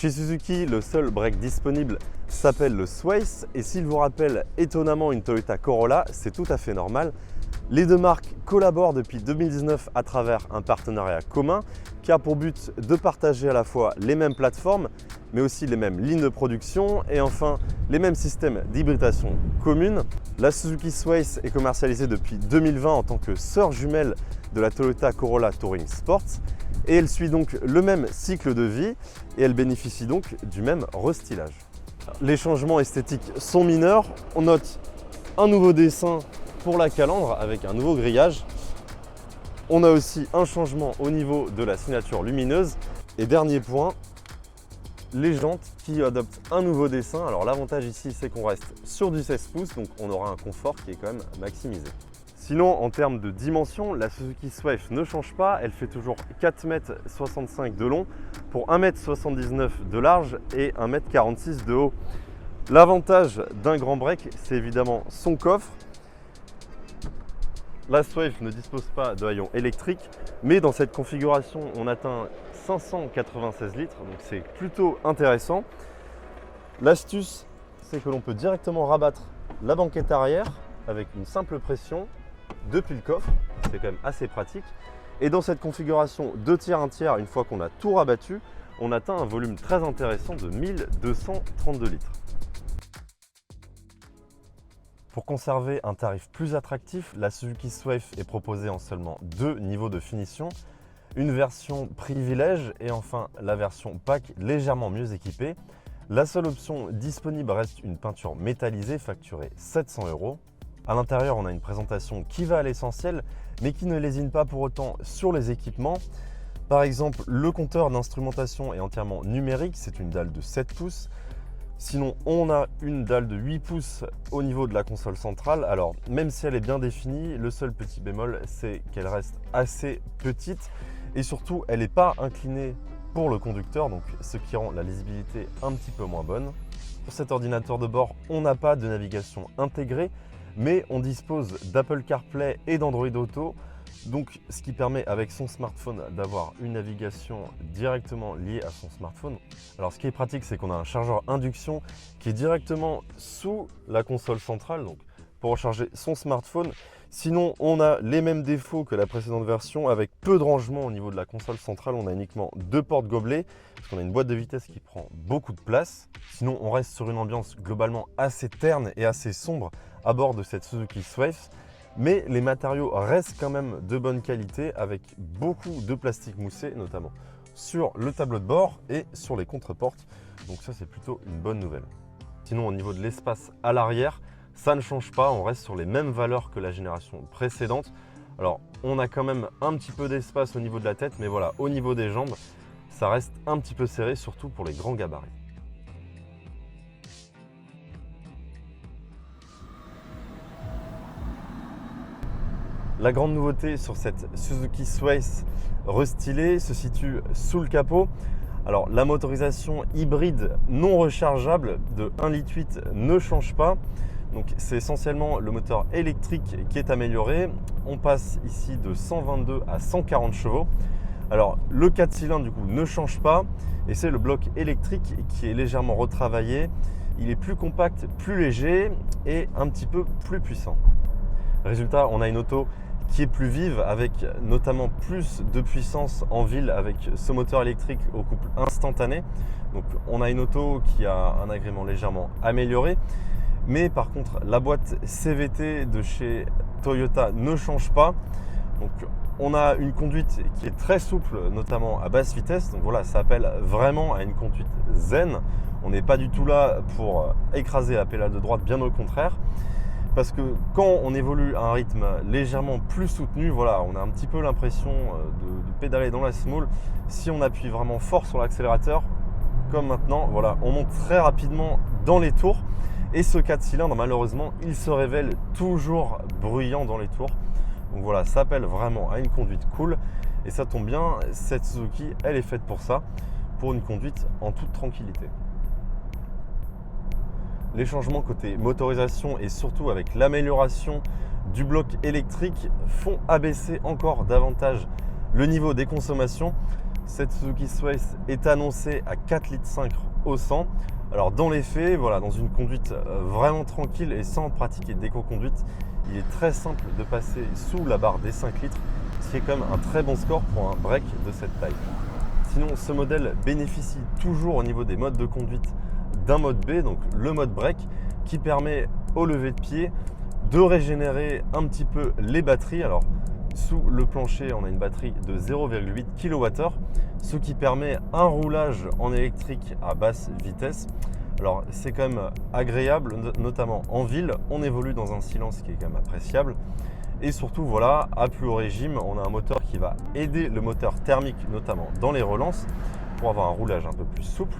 Chez Suzuki, le seul break disponible s'appelle le Sways et s'il vous rappelle étonnamment une Toyota Corolla, c'est tout à fait normal. Les deux marques collaborent depuis 2019 à travers un partenariat commun qui a pour but de partager à la fois les mêmes plateformes, mais aussi les mêmes lignes de production et enfin les mêmes systèmes d'hybridation commune. La Suzuki Sways est commercialisée depuis 2020 en tant que sœur jumelle de la Toyota Corolla Touring Sport et elle suit donc le même cycle de vie et elle bénéficie donc du même restylage. Les changements esthétiques sont mineurs, on note un nouveau dessin pour la calandre avec un nouveau grillage. On a aussi un changement au niveau de la signature lumineuse. Et dernier point, les jantes qui adoptent un nouveau dessin. Alors l'avantage ici, c'est qu'on reste sur du 16 pouces, donc on aura un confort qui est quand même maximisé. Sinon, en termes de dimension, la Suzuki Swift ne change pas. Elle fait toujours 4,65 m de long pour 1,79 m de large et 1,46 m de haut. L'avantage d'un grand break, c'est évidemment son coffre. La Swift ne dispose pas de haillons électriques, mais dans cette configuration, on atteint 596 litres, donc c'est plutôt intéressant. L'astuce, c'est que l'on peut directement rabattre la banquette arrière avec une simple pression depuis le coffre, c'est quand même assez pratique. Et dans cette configuration 2 tiers, 1 tiers, une fois qu'on a tout rabattu, on atteint un volume très intéressant de 1232 litres. Pour conserver un tarif plus attractif, la Suzuki Swift est proposée en seulement 2 niveaux de finition, une version privilège et enfin la version pack légèrement mieux équipée. La seule option disponible reste une peinture métallisée facturée 700 €. À l'intérieur, on a une présentation qui va à l'essentiel, mais qui ne lésine pas pour autant sur les équipements. Par exemple, le compteur d'instrumentation est entièrement numérique, c'est une dalle de 7 pouces. Sinon, on a une dalle de 8 pouces au niveau de la console centrale. Alors, même si elle est bien définie, le seul petit bémol, c'est qu'elle reste assez petite et surtout, elle n'est pas inclinée pour le conducteur, donc ce qui rend la lisibilité un petit peu moins bonne. Sur cet ordinateur de bord, on n'a pas de navigation intégrée, mais on dispose d'Apple CarPlay et d'Android Auto. Donc, ce qui permet avec son smartphone d'avoir une navigation directement liée à son smartphone. Alors, ce qui est pratique, c'est qu'on a un chargeur induction qui est directement sous la console centrale, donc pour recharger son smartphone. Sinon, on a les mêmes défauts que la précédente version avec peu de rangement au niveau de la console centrale. On a uniquement 2 portes gobelets parce qu'on a une boîte de vitesse qui prend beaucoup de place. Sinon, on reste sur une ambiance globalement assez terne et assez sombre à bord de cette Suzuki Swift. Mais les matériaux restent quand même de bonne qualité avec beaucoup de plastique moussé, notamment sur le tableau de bord et sur les contreportes. Donc ça, c'est plutôt une bonne nouvelle. Sinon, au niveau de l'espace à l'arrière, ça ne change pas. On reste sur les mêmes valeurs que la génération précédente. Alors, on a quand même un petit peu d'espace au niveau de la tête, mais voilà, au niveau des jambes, ça reste un petit peu serré, surtout pour les grands gabarits. La grande nouveauté sur cette Suzuki Swift restylée se situe sous le capot. Alors la motorisation hybride non rechargeable de 1,8 litre ne change pas. Donc c'est essentiellement le moteur électrique qui est amélioré. On passe ici de 122 à 140 chevaux. Alors le 4 cylindres du coup ne change pas et c'est le bloc électrique qui est légèrement retravaillé. Il est plus compact, plus léger et un petit peu plus puissant. Résultat, on a une auto qui est plus vive avec notamment plus de puissance en ville avec ce moteur électrique au couple instantané. Donc on a une auto qui a un agrément légèrement amélioré, mais par contre la boîte CVT de chez Toyota ne change pas. Donc on a une conduite qui est très souple, notamment à basse vitesse. Donc voilà, ça appelle vraiment à une conduite zen. On n'est pas du tout là pour écraser la pédale de droite, bien au contraire. Parce que quand on évolue à un rythme légèrement plus soutenu, voilà, on a un petit peu l'impression de pédaler dans la small. Si on appuie vraiment fort sur l'accélérateur, comme maintenant, voilà, on monte très rapidement dans les tours. Et ce 4 cylindres, malheureusement, il se révèle toujours bruyant dans les tours. Donc voilà, ça appelle vraiment à une conduite cool. Et ça tombe bien, cette Suzuki, elle est faite pour ça, pour une conduite en toute tranquillité. Les changements côté motorisation et surtout avec l'amélioration du bloc électrique font abaisser encore davantage le niveau des consommations. Cette Suzuki Swift est annoncée à 4,5 litres au 100. Alors dans les faits, voilà, dans une conduite vraiment tranquille et sans pratiquer d'éco-conduite, il est très simple de passer sous la barre des 5 litres, ce qui est quand même un très bon score pour un break de cette taille. Sinon, ce modèle bénéficie toujours au niveau des modes de conduite d'un mode B, donc le mode break, qui permet au lever de pied de régénérer un petit peu les batteries. Alors sous le plancher, on a une batterie de 0,8 kWh, ce qui permet un roulage en électrique à basse vitesse. Alors c'est quand même agréable, notamment en ville. On évolue dans un silence qui est quand même appréciable. Et surtout, voilà, à plus haut régime, on a un moteur qui va aider le moteur thermique, notamment dans les relances, pour avoir un roulage un peu plus souple.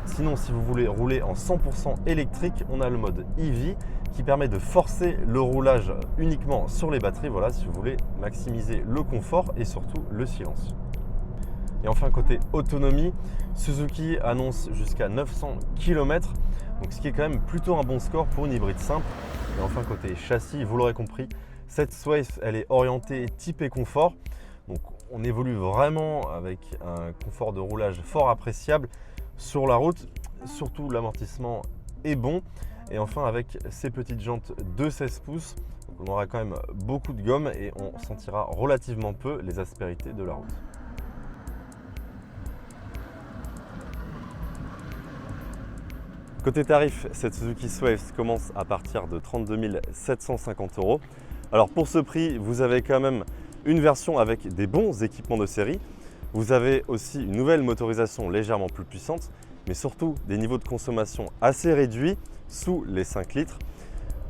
Sinon, si vous voulez rouler en 100% électrique, on a le mode EV qui permet de forcer le roulage uniquement sur les batteries. Voilà, si vous voulez maximiser le confort et surtout le silence. Et enfin, côté autonomie, Suzuki annonce jusqu'à 900 km, donc ce qui est quand même plutôt un bon score pour une hybride simple. Et enfin, côté châssis, vous l'aurez compris, cette Swift, elle est orientée type et confort. Donc on évolue vraiment avec un confort de roulage fort appréciable sur la route. Surtout l'amortissement est bon. Et enfin avec ces petites jantes de 16 pouces, on aura quand même beaucoup de gomme et on sentira relativement peu les aspérités de la route. Côté tarif, cette Suzuki Swift commence à partir de 32 750 €. Alors pour ce prix, vous avez quand même une version avec des bons équipements de série. Vous avez aussi une nouvelle motorisation légèrement plus puissante, mais surtout des niveaux de consommation assez réduits, sous les 5 litres.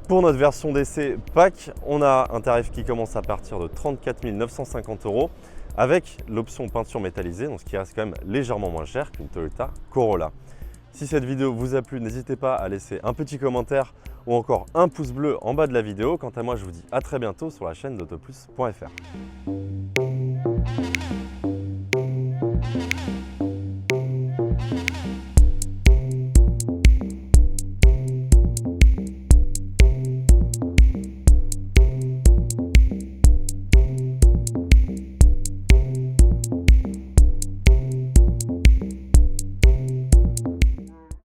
Pour notre version d'essai PAC, on a un tarif qui commence à partir de 34 950 € avec l'option peinture métallisée, donc ce qui reste quand même légèrement moins cher qu'une Toyota Corolla. Si cette vidéo vous a plu, n'hésitez pas à laisser un petit commentaire ou encore un pouce bleu en bas de la vidéo. Quant à moi, je vous dis à très bientôt sur la chaîne d'autoplus.fr.